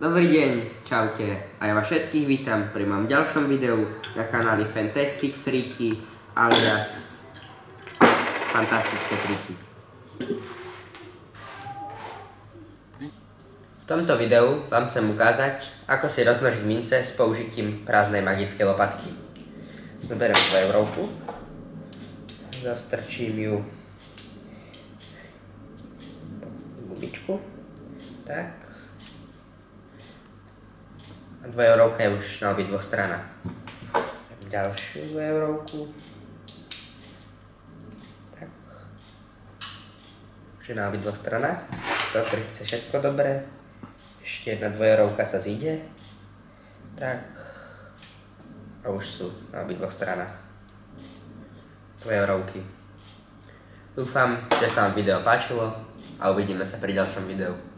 Dobrý deň, čaute, a ja vás všetkých vítam pri mojom ďalšom videu na kanáli Fantastic Freaky alias Fantastické triky. V tomto videu vám chcem ukázať, ako si rozmnožiť mince s použitím prázdnej magickej lopatky. Zoberiem 2 eurovku, zastrčím ju gubičku, tak. A 2 eurovka je už na obidvoch stranách. Ďalšiu 2 eurovku. Tak. Už je na obidvoch stranách. Doktor chce všetko dobré. Ešte jedna 2 eurovka sa zíde. Tak. A už sú na obidvoch stranách. 2 eurovky. Dúfam, že sa vám video páčilo a uvidíme sa pri ďalšom videu.